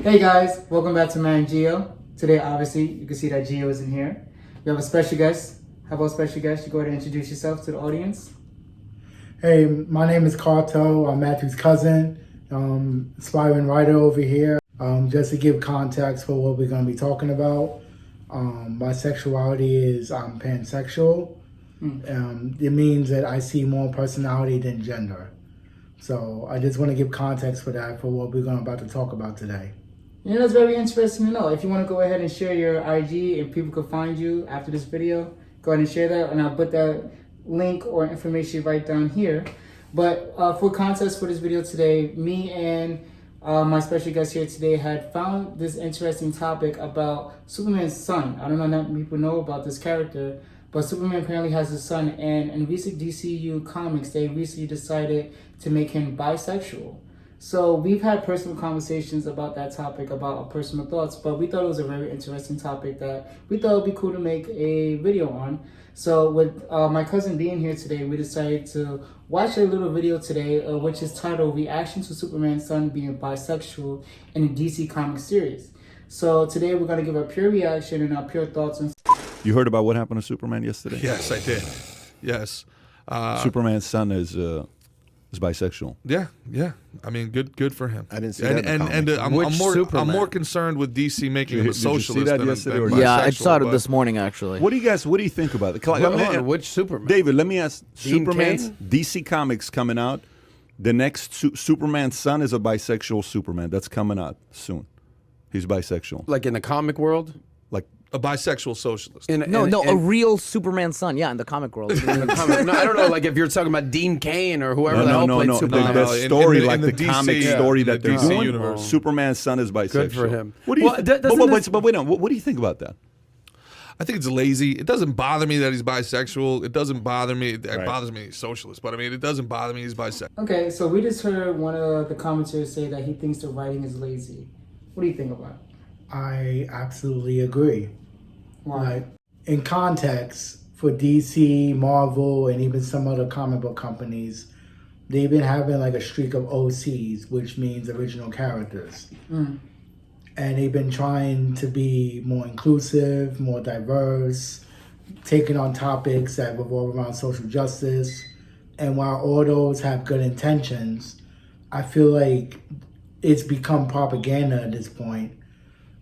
Hey guys, welcome back to Matt and Gio. Today, obviously, you can see that Gio isn't here. We have a special guest. How about special guest? You go ahead and introduce yourself to the audience. Hey, my name is Carto. I'm Matthew's cousin, aspiring writer over here. Just to give context for what we're going to be talking about, bisexuality is I'm pansexual. It means that I see more personality than gender. So I just want to give context for that for what we're about to talk about today. You know, that's very interesting to know. If you want to go ahead and share your IG and people can find you after this video, go ahead and share that, and I'll put that link or information right down here. But for context for this video today, me and my special guest here today had found this interesting topic about Superman's son. I don't know if many people know about this character, but Superman apparently has a son, and in recent DCU comics, they recently decided to make him bisexual. So we've had personal conversations about that topic, about our personal thoughts, but we thought it was a very interesting topic that we thought it would be cool to make a video on. So with my cousin being here today, we decided to watch a little video today, which is titled Reaction to Superman's Son Being Bisexual in a DC Comics Series. So today we're going to give a pure reaction and our pure thoughts. You heard about what happened to Superman yesterday? Yes, I did. Yes. Superman's son is bisexual. Yeah. I mean, good for him. I didn't see that. I'm more concerned with DC making him a socialist. Did you see that than yesterday? Or Yeah, I saw it but this morning actually. What do you think about it? Which Superman? David, let me ask. Dean Superman's Cain? DC Comics coming out. The next Superman's son is a bisexual Superman. That's coming out soon. He's bisexual. Like in the comic world? Like a bisexual socialist. A real Superman son. Yeah, in the comic world. No, I don't know. Like if you're talking about Dean Cain or whoever the hell played Superman. The story, in the DC, comic story that they're DC doing. universe. Superman's son is bisexual. Good for him. What do you? But wait, what do you think about that? I think it's lazy. It doesn't bother me that he's bisexual. It doesn't bother me. It bothers me he's socialist. But I mean, it doesn't bother me he's bisexual. Okay, so we just heard one of the commenters say that he thinks the writing is lazy. What do you think about it? I absolutely agree. Why? Like, in context, for DC, Marvel, and even some other comic book companies, they've been having like a streak of OCs, which means original characters. And they've been trying to be more inclusive, more diverse, taking on topics that revolve around social justice. And while all those have good intentions, I feel like it's become propaganda at this point.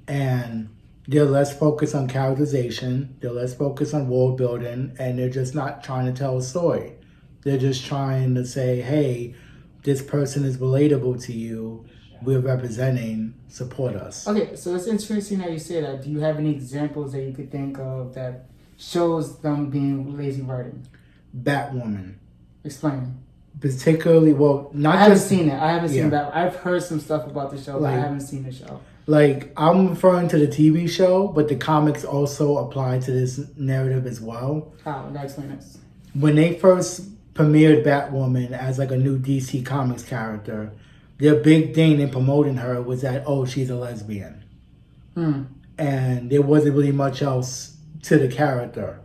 And they're less focused on characterization, they're less focused on world building, and they're just not trying to tell a story. They're just trying to say, hey, this person is relatable to you, we're representing, support us. Okay, so it's interesting that you say that. Do you have any examples that you could think of that shows them being lazy writing? Batwoman. Explain. Particularly, well, not I haven't just... seen it. I haven't seen Yeah. that. I've heard some stuff about the show, but I haven't seen the show. Like, I'm referring to the TV show, but the comics also apply to this narrative as well. How? Now explain this. When they first premiered Batwoman as like a new DC Comics character, their big thing in promoting her was that, oh, she's a lesbian. And there wasn't really much else to the character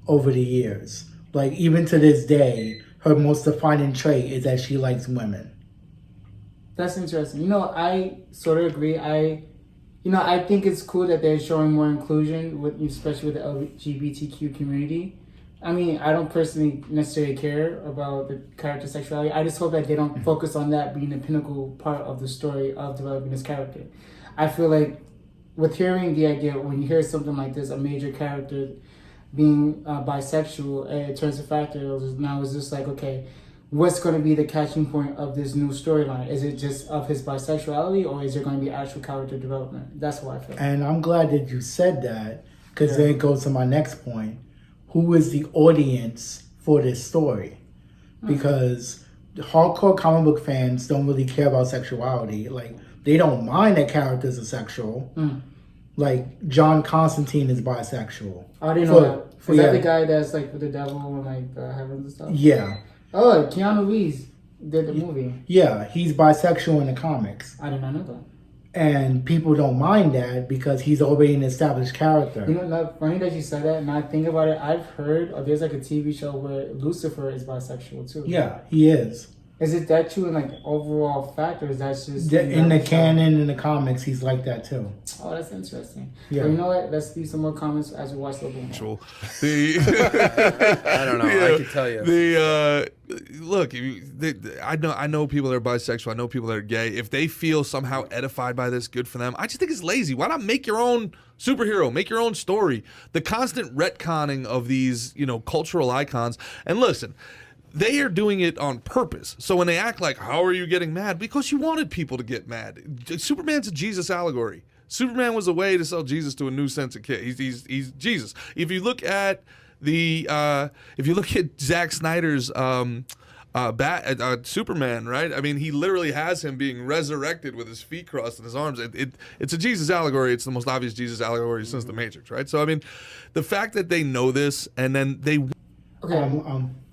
over the years. Like, even to this day, her most defining trait is that she likes women. That's interesting. You know, I sort of agree. I think it's cool that they're showing more inclusion, especially with the LGBTQ community. I mean, I don't personally necessarily care about the character sexuality. I just hope that they don't focus on that being the pinnacle part of the story of developing this character. I feel like with hearing the idea, when you hear something like this, a major character being bisexual, it turns to factor. Now it's just like, okay, what's going to be the catching point of this new storyline? Is it just of his bisexuality, or is there going to be actual character development? That's what I feel. And I'm glad that you said that, because then it goes to my next point. Who is the audience for this story? Because hardcore comic book fans don't really care about sexuality. Like, they don't mind that characters are sexual. Like, John Constantine is bisexual. I didn't know that. Is that the guy that's like with the devil and like the heavens and stuff? Yeah. Oh, Keanu Reeves did the movie. Yeah, he's bisexual in the comics. I did not know that. And people don't mind that because he's already an established character. You know, funny that you said that, and I think about it, I've heard there's like a TV show where Lucifer is bisexual too. Yeah, he is. Is it that true in like overall fact, or is that just In the canon, in the comics, he's like that too. Oh, that's interesting. Yeah. Well, you know what? Let's leave some more comments as we watch the movie. I don't know. I can tell you. Look, I know people that are bisexual. I know people that are gay. If they feel somehow edified by this, good for them. I just think it's lazy. Why not make your own superhero? Make your own story. The constant retconning of these, cultural icons. And listen, they are doing it on purpose. So when they act like, how are you getting mad? Because you wanted people to get mad. Superman's a Jesus allegory. Superman was a way to sell Jesus to a new sense of kid. He's Jesus. If you look at Zack Snyder's Superman, right? I mean, he literally has him being resurrected with his feet crossed and his arms. It's a Jesus allegory. It's the most obvious Jesus allegory since The Matrix, right? So I mean, the fact that they know this and then they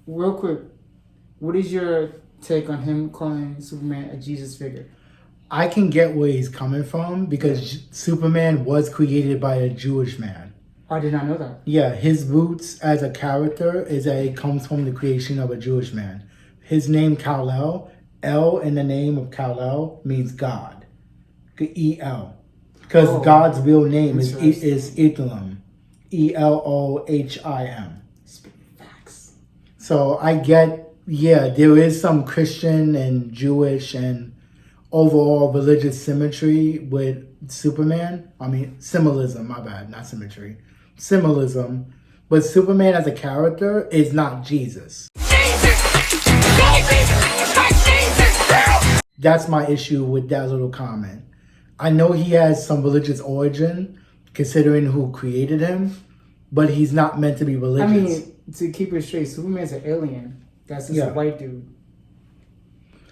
real quick, what is your take on him calling Superman a Jesus figure? I can get where he's coming from because Superman was created by a Jewish man. I did not know that. Yeah, his roots as a character is that it comes from the creation of a Jewish man. His name Kal-El, El in the name of Kal-El means God. E-L. Because God's real name is Elohim. Elohim. Facts. So I get, there is some Christian and Jewish and overall religious symmetry with Superman. I mean, symbolism, my bad, not symmetry. Symbolism. But Superman as a character is not Jesus. That's my issue with that little comment. I know he has some religious origin, considering who created him, but he's not meant to be religious. I mean, to keep it straight, Superman's an alien. That's just a white dude.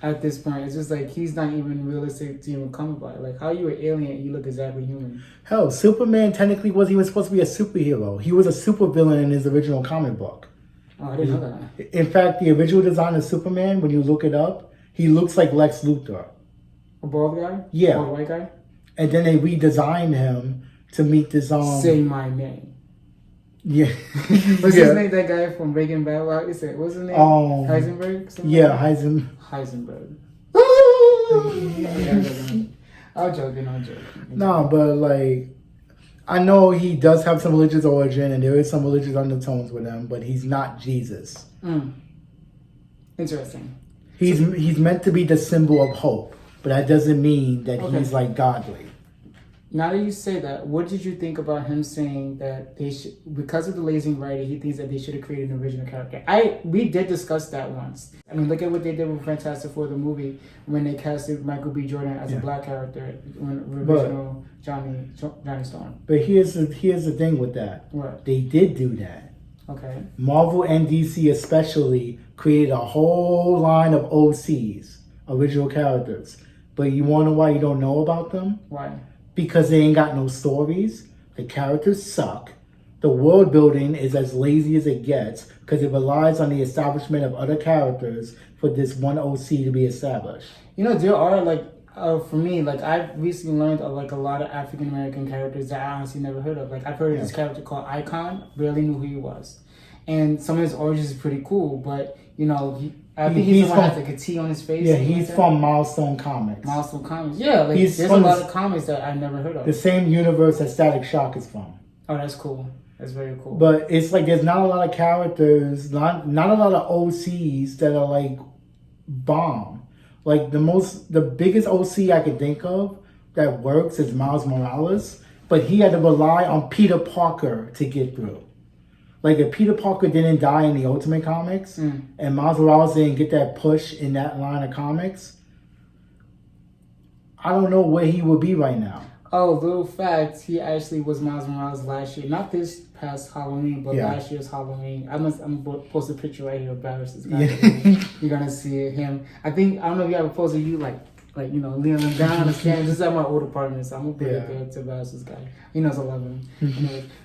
At this point, it's just like he's not even realistic to even come about. Like, how are you an alien and you look exactly human? Hell, Superman technically was supposed to be a superhero. He was a supervillain in his original comic book. Oh, I didn't know that. In fact, the original design of Superman, when you look it up, he looks like Lex Luthor. A bald guy? Yeah. Bald white guy? And then they redesigned him to meet this Say my name. Yeah. What's his name? That guy from Breaking Bad? What's his name? Heisenberg? Yeah, Heisenberg. I'm joking. No, but like, I know he does have some religious origin and there is some religious undertones with him, but he's not Jesus. Interesting. He's meant to be the symbol of hope, but that doesn't mean that he's like godly. Now that you say that, what did you think about him saying that they should, because of the lazy writing, he thinks that they should have created an original character? We did discuss that once. I mean, look at what they did with Fantastic Four, the movie, when they casted Michael B. Jordan as a black character, when original Johnny Storm. But here's the thing with that. What? They did do that. Okay. Marvel and DC especially created a whole line of OCs, original characters. But you want to know why you don't know about them? Why? Because they ain't got no stories. The characters suck. The world building is as lazy as it gets because it relies on the establishment of other characters for this one OC to be established. You know, there are for me, I've recently learned of a lot of African American characters that I honestly never heard of. Like, I've heard of this character called Icon, barely knew who he was. And some of his origins is pretty cool, but I think he's the one that has a T on his face. Yeah, he's from Milestone Comics. Milestone Comics. Yeah, there's a lot of comics that I've never heard of. The same universe that Static Shock is from. Oh, that's cool. That's very cool. But it's like there's not a lot of characters, not a lot of OCs that are like bomb. Like the biggest OC I can think of that works is Miles Morales, but he had to rely on Peter Parker to get through. Like, if Peter Parker didn't die in the Ultimate Comics, and Miles Morales didn't get that push in that line of comics, I don't know where he would be right now. Oh, little fact, he actually was Miles Morales last year. Not this past Halloween, but last year's Halloween. I'm going to post a picture right here of Barris's guy. You're going to see him. I don't know if you have a photo of you, kneeling him down on his camera. This is at my old apartment, so I'm going to put it there to Barris's guy. He knows I love him.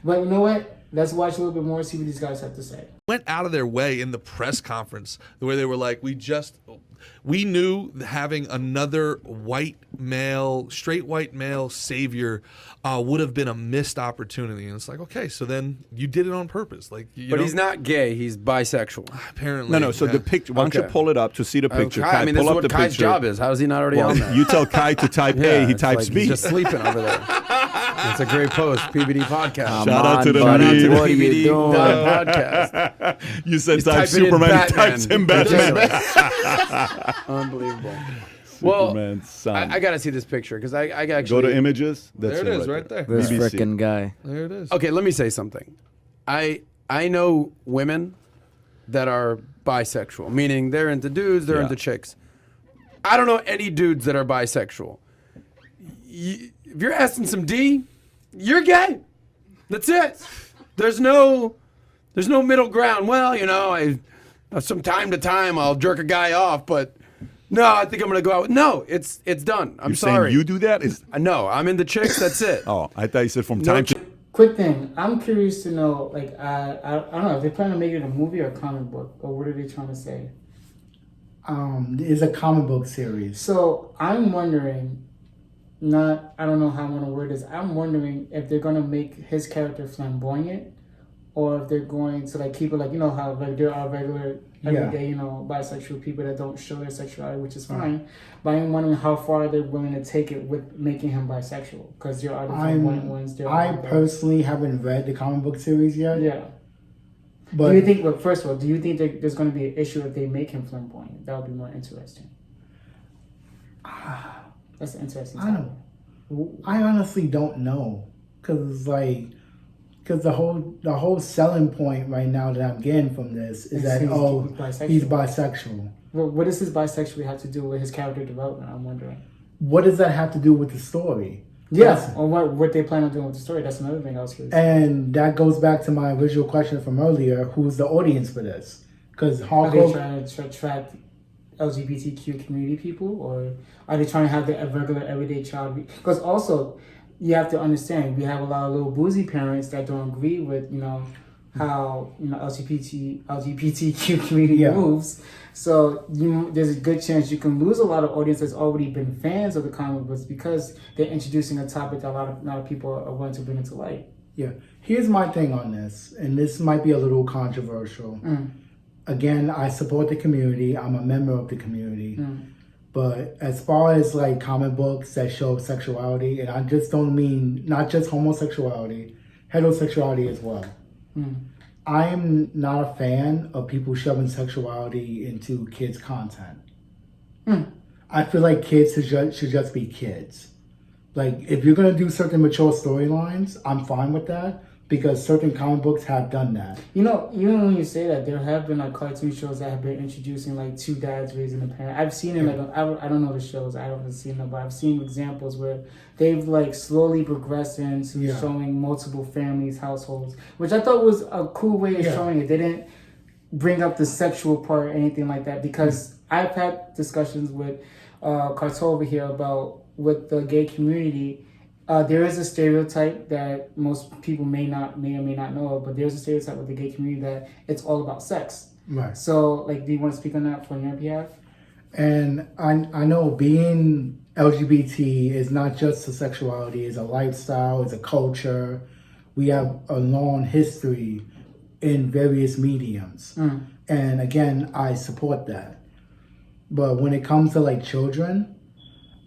But you know what? Let's watch a little bit more, see what these guys have to say. Went out of their way in the press conference, the way they were like, we knew having another straight white male savior would have been a missed opportunity. And it's like, okay, so then you did it on purpose. Like, but he's not gay. He's bisexual. Apparently. No. So the picture. Why don't you pull it up to see the picture? Kai, I mean, this pull is up what the Kai's picture. job is. How is he not already on there? You tell Kai to type A, he it's types like B. He's just sleeping over there. It's a great post. PBD podcast. Shout out to the Shout out to lead. what are you doing? Podcast. You said He's type typing in Superman, he Batman. types in Batman. Unbelievable. Well, Superman's son. I got to see this picture because I actually Go to images. That's There it is, right there. This BBC. frickin' guy. There it is. Okay, let me say something. I know women that are bisexual, meaning they're into dudes, they're into chicks. I don't know any dudes that are bisexual. If you're asking some D, you're gay. That's it. There's no middle ground. Well, you know, from time to time I'll jerk a guy off, but no, I think I'm gonna go out with. No, it's done. I'm You're sorry. saying you do that? No, I'm into chicks. That's it. Oh, I thought you said from time to. Quick thing, I'm curious to know, like, I don't know if they're planning to make it a movie or a comic book, or what are they trying to say? It's a comic book series. So I'm wondering, I don't know how I'm gonna word this. I'm wondering if they're gonna make his character flamboyant, or if they're going to like keep it like, you know how like there are regular everyday, you know, bisexual people that don't show their sexuality, which is fine. But I'm wondering how far they're willing to take it with making him bisexual, because there are the flamboyant ones. I personally haven't read the comic book series yet. Yeah. But do you think? Well, first of all, do you think there's going to be an issue if they make him flamboyant? That would be more interesting. That's an interesting topic. I honestly don't know, because the whole selling point right now that I'm getting from this is that he's bisexual. Well, what does his bisexuality have to do with his character development? I'm wondering. What does that have to do with the story? Yes, or what they plan on doing with the story. That's another thing I was curious. And that goes back to my original question from earlier: who's the audience for this? Because are they trying to attract LGBTQ community people, or are they trying to have the regular everyday child? Because also, you have to understand, we have a lot of little boozy parents that don't agree with, you know, how, you know, LGBTQ community moves. So there's a good chance you can lose a lot of audience that's already been fans of the comic books because they're introducing a topic that a lot of people are willing to bring into light. Yeah. Here's my thing on this, and this might be a little controversial. Again, I support the community. I'm a member of the community. But as far as like comic books that show sexuality, and I just don't mean not just homosexuality, heterosexuality as well. I am not a fan of people shoving sexuality into kids' content. I feel like kids should just be kids. Like, if you're going to do certain mature storylines, I'm fine with that, because certain comic books have done that. You know, even when you say that, there have been like cartoon shows that have been introducing like two dads raising a parent. I've seen it like I don't know the shows, I haven't seen them, but I've seen examples where they've like slowly progressed into showing multiple families, households, which I thought was a cool way of showing it. They didn't bring up the sexual part or anything like that, because I've had discussions with Carto over here about with the gay community. There is a stereotype that most people may or may not know of, but there's a stereotype with the gay community that it's all about sex. Right. So, like, do you want to speak on that on your behalf? And I know being LGBT is not just a sexuality, it's a lifestyle, it's a culture. We have a long history in various mediums. And again, I support that. But when it comes to like children,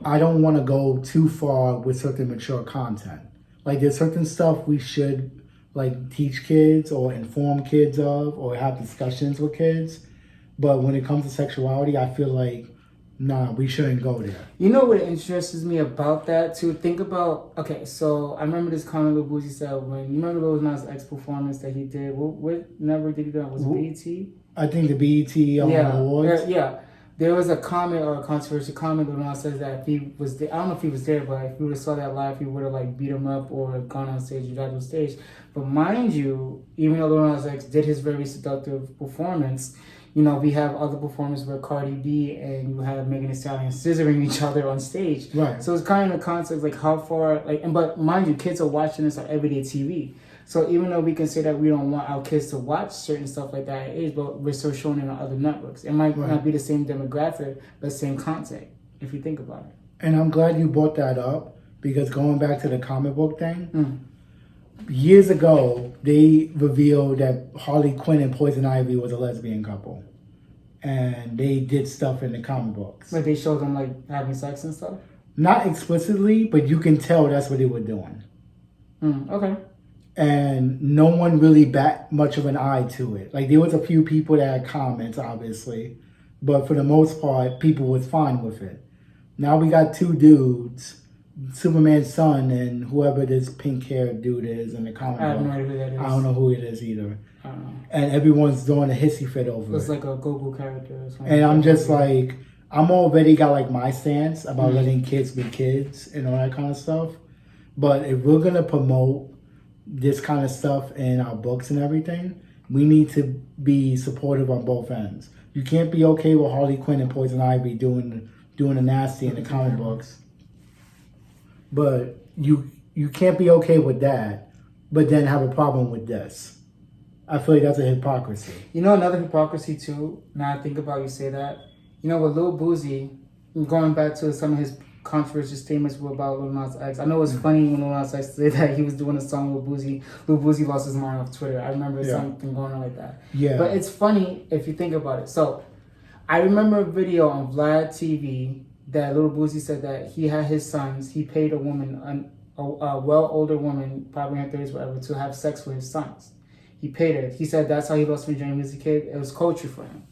I don't want to go too far with certain mature content. Like, there's certain stuff we should like teach kids or inform kids of or have discussions with kids. But when it comes to sexuality, I feel like, nah, we shouldn't go there. You know what interests me about that too? Think about, okay, so I remember this comment Lil Boozy said when, you remember Lil Nas X performance that he did? What network did he do? Was it BET? I think the BET Awards. Yeah. There was a comment or a controversial comment that Lil Nas says that if he was there, I don't know if he was there, but if he would have saw that live, he would have like beat him up or gone on stage or dragged on stage. But mind you, even though Lil Nas X did his very seductive performance, you know, we have other performances where Cardi B and you have Megan Thee Stallion scissoring each other on stage. Right. So it's kind of in the context like how far, like, and but mind you, kids are watching this on everyday TV. So even though we can say that we don't want our kids to watch certain stuff like that at age, but we're still showing it on other networks. It might not be the same demographic, but same content, if you think about it. And I'm glad you brought that up, because going back to the comic book thing, years ago, they revealed that Harley Quinn and Poison Ivy was a lesbian couple. And they did stuff in the comic books. But they showed them like having sex and stuff? Not explicitly, but you can tell that's what they were doing. Okay. And no one really bat much of an eye to it. Like, there was a few people that had comments, obviously, but for the most part, people was fine with it. Now we got two dudes, Superman's son and whoever this pink-haired dude is in the comic book. I have no idea who that is. I don't know who it is either. I don't know. And everyone's doing a hissy fit over It's it. like a Goku character or something. And I'm just like, I'm already got like my stance about letting kids be kids and all that kind of stuff. But if we're going to promote this kind of stuff in our books and everything, we need to be supportive on both ends. You can't be okay with Harley Quinn and Poison Ivy doing the nasty in the comic books. But you can't be okay with that, but then have a problem with this. I feel like that's a hypocrisy. You know another hypocrisy too, now I think about you say that. You know, with Lil Boozy, going back to some of his controversial statements about Lil Nas X. I know it was funny when Lil Nas X said that he was doing a song with Boozy. Lil Boozy lost his mind off Twitter. I remember something going on like that. Yeah. But it's funny if you think about it. So, I remember a video on Vlad TV that Lil Boozy said that he had his sons. He paid a woman, a well older woman, probably in her 30s, whatever, to have sex with his sons. He paid her. He said that's how he lost virginity as a kid. It was culture for him.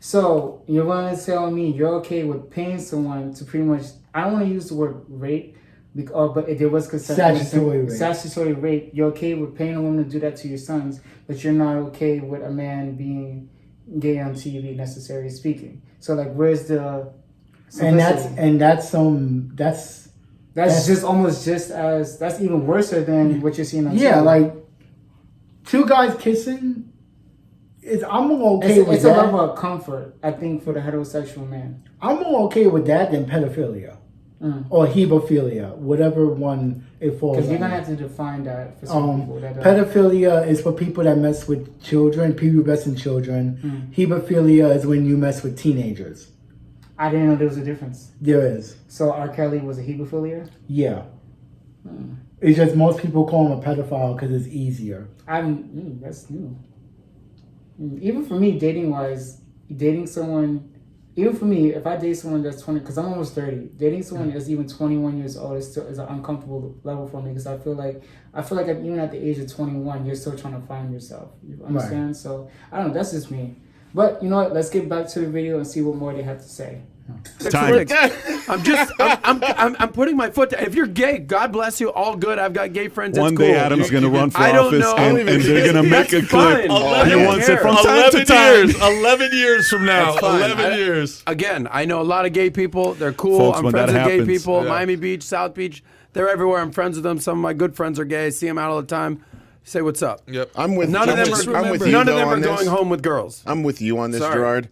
So you're going to tell me you're okay with paying someone to pretty much, I don't want to use the word rape, but if there was statutory rape, you're okay with paying a woman to do that to your sons, but you're not okay with a man being gay on TV, necessarily speaking. So like, where's the simplicity? That's just almost just as, that's even worse than what you're seeing on TV. Yeah, like two guys kissing. I'm more okay with that. It's a level of comfort, I think, for the heterosexual man. I'm more okay with that than pedophilia or hebophilia, whatever one it falls. Because you're gonna have to define that for some people. Pedophilia is for people that mess with children, pubescent children. Hebophilia is when you mess with teenagers. I didn't know there was a difference. There is. So R. Kelly was a hebophilia? Yeah. It's just most people call him a pedophile because it's easier. That's new. Even for me, dating someone, even for me, if I date someone that's 20, because I'm almost 30, dating someone that's even 21 years old is an uncomfortable level for me, because I feel like even at the age of 21, you're still trying to find yourself. You understand? Right. So I don't know. That's just me. But you know what? Let's get back to the video and see what more they have to say. Time. I'm putting my foot down. If you're gay, God bless you. All good. I've got gay friends. One it's day cool. Adam's going to run for I don't office know. and they're going to make a clip. He wants it from time to time. 11 years from now. 11 years. Again, I know a lot of gay people. They're cool. Folks, I'm when friends that with gay happens, people. Miami Beach, South Beach. They're everywhere. I'm friends with them. Some of my good friends are gay. I see them out all the time. Say what's up. Yep. None of them are going home with girls. I'm with you on this, Gerard.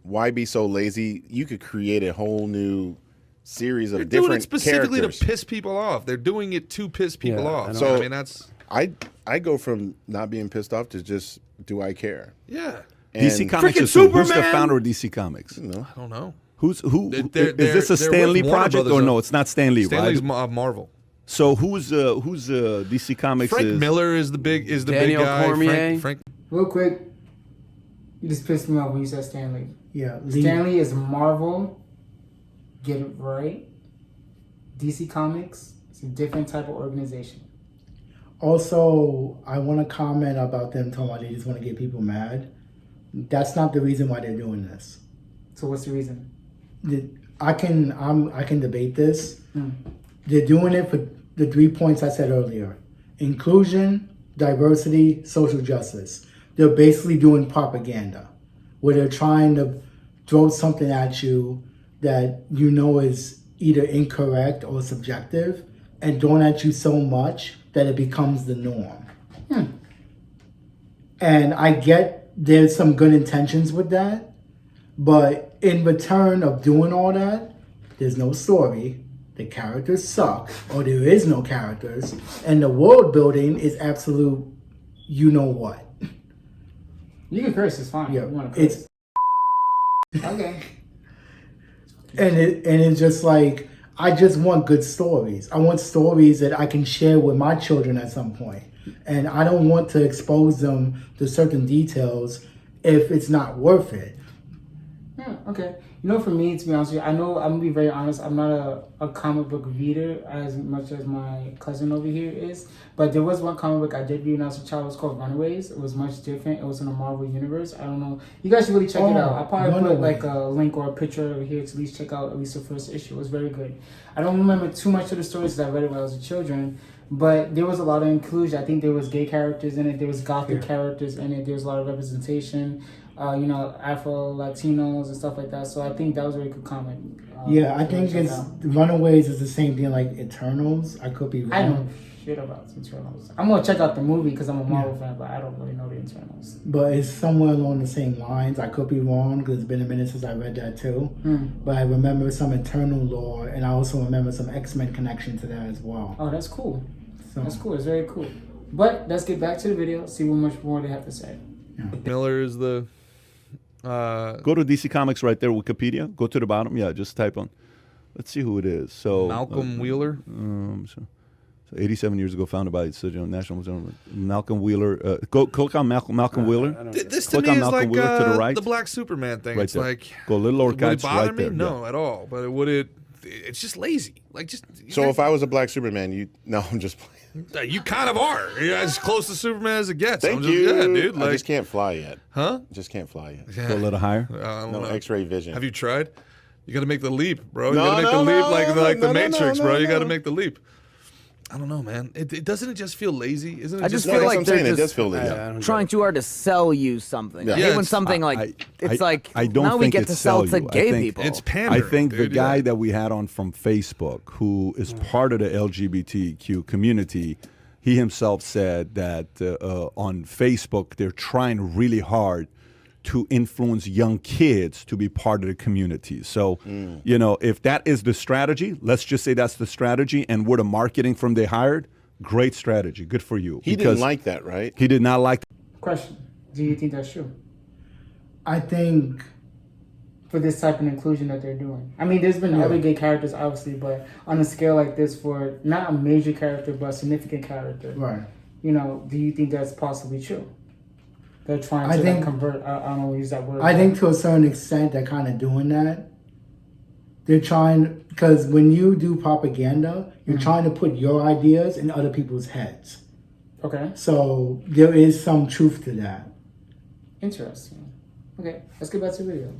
Why be so lazy? You could create a whole new series of different characters. They're doing it specifically to piss people off. They're doing it to piss people off. So I mean, that's I go from not being pissed off to just, do I care? Yeah. And DC Comics is who? Who's the founder of DC Comics? I don't know. Is this a Stan Lee project or no? It's not Stan Lee, Stan Lee's right? Marvel. So who's DC Comics? Frank Miller is the big Daniel big guy. Cormier. Frank. Real quick, you just pissed me off when you said Stan Lee. Yeah, Stan Lee is Marvel. Get it right. DC Comics is a different type of organization. Also, I want to comment about them talking about they just want to get people mad. That's not the reason why they're doing this. So what's the reason? I can debate this. They're doing it for the 3 points I said earlier: inclusion, diversity, social justice. They're basically doing propaganda, where they're trying to throw something at you that you know is either incorrect or subjective, and throwing at you so much that it becomes the norm. And I get there's some good intentions with that, but in return of doing all that, there's no story, the characters suck or there is no characters, and the world building is absolute. You know what? You can curse. It's fine. Yeah, You want to curse? it's Okay. and it's just like I just want good stories. I want stories that I can share with my children at some point, and I don't want to expose them to certain details if it's not worth it. Yeah, okay. You know, for me, to be honest with you, I know I'm gonna be very honest. I'm not a comic book reader as much as my cousin over here is. But there was one comic book I did read when I was a child. It was called Runaways. It was much different. It was in the Marvel universe. I don't know. You guys should really check it out. I'll probably put like a link or a picture over here to at least check out at least the first issue. It was very good. I don't remember too much of the stories because I read it when I was a children. But there was a lot of inclusion. I think there was gay characters in it. There was gothic characters in it. There was a lot of representation. You know, Afro Latinos and stuff like that. So I think that was a very good comic. Yeah, I think it's Runaways is the same thing like Eternals. I could be wrong. I know shit about Eternals. I'm gonna check out the movie because I'm a Marvel fan, but I don't really know the Eternals. But it's somewhere along the same lines. I could be wrong because it's been a minute since I read that too. But I remember some Eternal lore, and I also remember some X-Men connection to that as well. Oh, that's cool. So, That's cool. It's very cool. But let's get back to the video. See what much more they have to say. Miller is the. Go to DC Comics right there, Wikipedia. Go to the bottom. Yeah, just type on. Let's see who it is. So Malcolm Wheeler. So 87 years ago, founded by National Museum. Malcolm Wheeler. Go click on Malcolm Wheeler. This to Click me on is Malcolm like Wheeler to the right. the Black Superman thing. Right It's there. like Go a little lower, would it guys, bother right me? there. No, at all. But would it? It's just lazy. Like just. So if I was a black Superman, no, I'm just playing. You kind of are. You're as close to Superman as it gets. Thank I'm just, you. Yeah, dude. I Like, just can't fly yet. huh? Just can't fly yet. Go a little higher. I don't No know. X-ray vision. Have you tried? You got to make the leap, bro. You No, got to make no, the leap no, like no, the no, Matrix, no, bro. no, You got to no. make the leap. I don't know, man. It doesn't it just feel lazy? Isn't it? I just No, feel that's like what I'm they're saying. It just does feel lazy. trying too hard to sell you something. Yeah. I hate Yeah, when it's- something like it's like I don't now we think get it's to sell to sell you. I gay think people. It's pandering. I think the dude, guy yeah. that we had on from Facebook, who is part of the LGBTQ community, he himself said that on Facebook they're trying really hard to influence young kids to be part of the community. So, you know, if that is the strategy, let's just say that's the strategy, and we're the marketing firm they hired, great strategy. Good for you. He didn't like that, right? He did not like Question: do you think that's true I think for this type of inclusion that they're doing? I mean, there's been other gay characters, obviously, but on a scale like this, for not a major character but a significant character, right. you know, do you think that's possibly true? They're trying I to think- convert. I don't know, use that word. I think to a certain extent they're kind of doing that. They're trying, because when you do propaganda, you're trying to put your ideas in other people's heads. Okay, So there is some truth to that. interesting. Okay, let's get back to the video.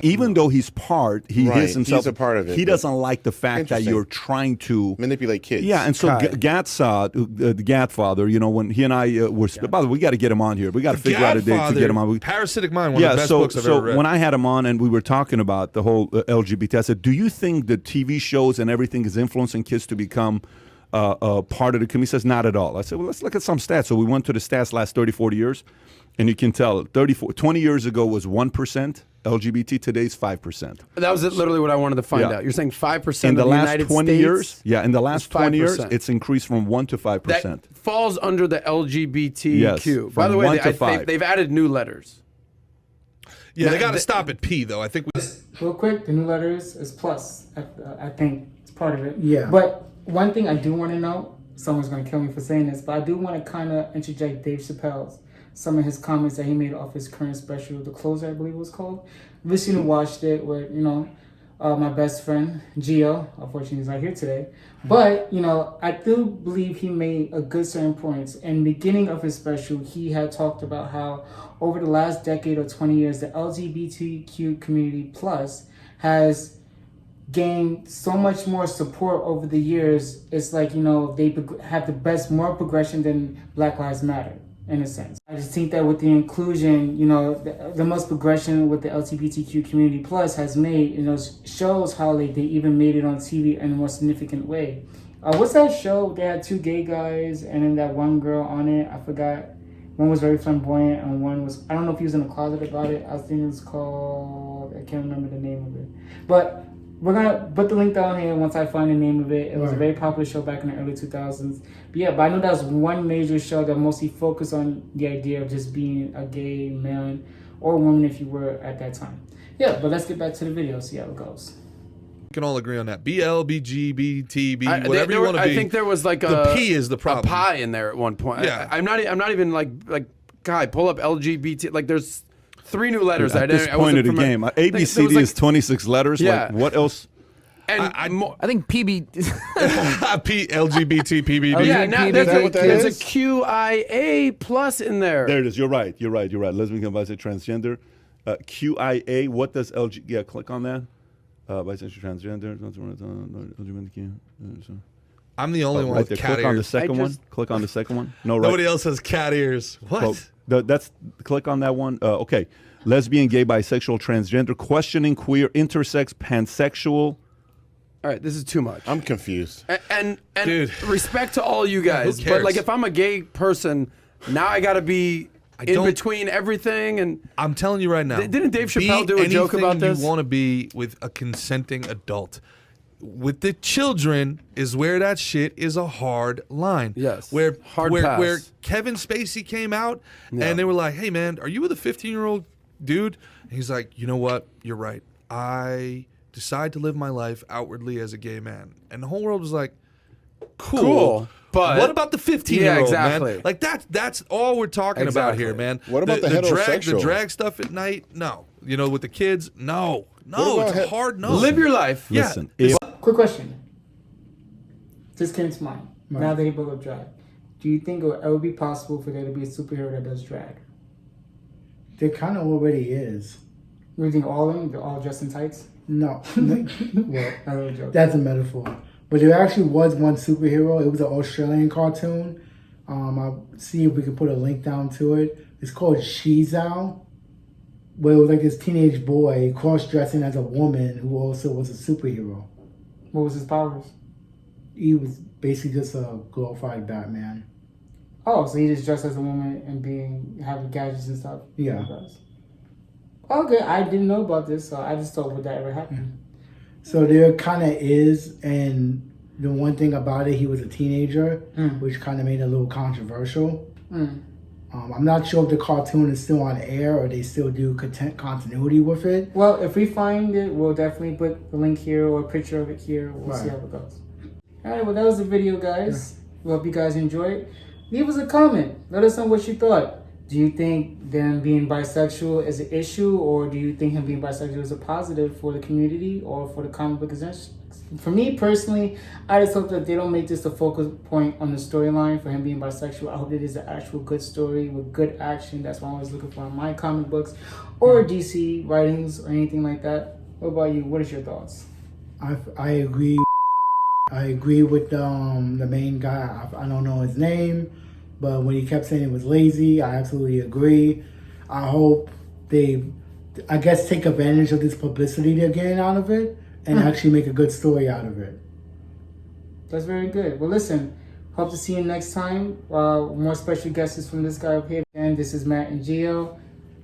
even though he's part, he Right, is himself. he's a part of it, He but- doesn't like the fact that Interesting. you're trying to Manipulate kids. Yeah, and so the Godfather, you know, when he and I were, by the way, we got to get him on here. We got to figure out a date to get him on. Parasitic Mind, one of the best books I've ever read. when I had him on and we were talking about the whole LGBT, I said, do you think the TV shows and everything is influencing kids to become part of the community? He says, not at all. I said, well, let's look at some stats. So we went to the stats last 30, 40 years, and you can tell 20 years ago was 1% LGBT, today's 5%. That was literally what I wanted to find Yeah. out. You're saying 5% In the of the last United 20 States years, in the last is 20 years, 5%. it's increased from 1 to 5%. that falls under the LGBTQ. Yes, By from the way, 1 to 5. they've added new letters. Yeah, they got to stop at P, though. I think we Real quick, the new letters is plus. I think it's part of it. Yeah. But one thing I do want to know, someone's going to kill me for saying this, but I do want to kind of interject Dave Chappelle's, some of his comments that he made off his current special, The Closer, I believe it was called. Recently watched it with, my best friend, Gio. Unfortunately, he's not here today. But, I do believe he made a good certain points. In the beginning of his special, he had talked about how over the last decade or 20 years, the LGBTQ community plus has gained so much more support over the years. It's like, they have the best moral progression than Black Lives Matter, in a sense. I just think that with the inclusion, the most progression with the LGBTQ community plus has made, shows how they even made it on TV in a more significant way. What's that show? They had two gay guys and then that one girl on it. I forgot. One was very flamboyant and one was, I don't know if he was in a closet about it. I think it was called, I can't remember the name of it. But we're gonna put the link down here once I find the name of it. It was a very popular show back in the early 2000s. But yeah, but I know that was one major show that mostly focused on the idea of just being a gay man or woman if you were at that time. Yeah, but let's get back to the video, see how it goes. We can all agree on that. BLBGBTB, whatever you want to be. I think there was like the P is the problem. A pie in there at one point. Yeah. I'm not even like guy, pull up LGBT. Like there's 3 new letters. At this point of the game, ABCD is 26 letters. Yeah. Like, what else? And I think PB. LGBT, PBB. yeah, now Is that what that there's is? a QIA plus in there. There it is. You're right. Lesbian, bisexual, transgender. QIA. What does LG? Yeah, click on that. Bisexual, transgender. LGBTQ. I'm the only one Right with there. cat Click on the ears. second one. Click on the second one. No, right. Nobody else has cat ears. What? That's click on that one. Okay. Lesbian, gay, bisexual, transgender, questioning, queer, intersex, pansexual. All right, this is too much. I'm confused. And Dude. respect to all you guys, Who but cares? like if I'm a gay person, now I got to be in don't- between everything. And I'm telling you right now. Didn't Dave be Chappelle do a joke about anything this? You want to be with a consenting adult. With the children is where that shit is a hard line. Yes. Where Hard where, pass. where Kevin Spacey came out Yeah. and they were like, "Hey man, are you with a 15-year-old dude?" And he's like, "You know what? You're right. I decide to live my life outwardly as a gay man." And the whole world was like, "Cool." But what about the 15-year-old, Yeah, exactly. man? Like that's all we're talking about here, Exactly. man. What about the drag, heterosexual? the drag stuff at night? No. You know, with the kids? No. What No, about it's a hard no. live your life. Yeah. Listen, if Quick question. Just came to mind. Now that he brought up drag, do you think it would ever be possible for there to be a superhero that does drag? There kind of already is. You think all of them? They're all dressed in tights? No. Well, I don't joke. that's a metaphor. But there actually was one superhero. It was an Australian cartoon. I'll see if we can put a link down to it. It's called Shizao, where it was like this teenage boy cross-dressing as a woman who also was a superhero. What was his powers? He was basically just a glorified Batman. Oh, so he just dressed as a woman and having gadgets and stuff. Yeah. Okay, I didn't know about this, so I just thought would that ever happen. So there kind of is, and the one thing about it, he was a teenager, which kind of made it a little controversial. I'm not sure if the cartoon is still on air or they still do continuity with it. Well, if we find it, we'll definitely put the link here or a picture of it here. We'll see how it goes. All right, well, that was the video, guys. We hope you guys enjoyed. Leave us a comment. Let us know what you thought. Do you think them being bisexual is an issue, or do you think him being bisexual is a positive for the community or for the comic book industry? For me personally, I just hope that they don't make this the focal point on the storyline for him being bisexual. I hope it is an actual good story with good action. That's what I'm always looking for in my comic books or DC writings or anything like that. What about you? What is your thoughts? I agree. I agree with the main guy. I don't know his name, but when he kept saying it was lazy, I absolutely agree. I hope they, I guess, take advantage of this publicity they're getting out of it and actually make a good story out of it. That's very good. Well, listen, hope to see you next time. More special guests from this guy up here. And this is Matt and Gio.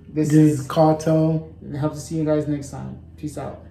This This is is Carto. Hope to see you guys next time. Peace out.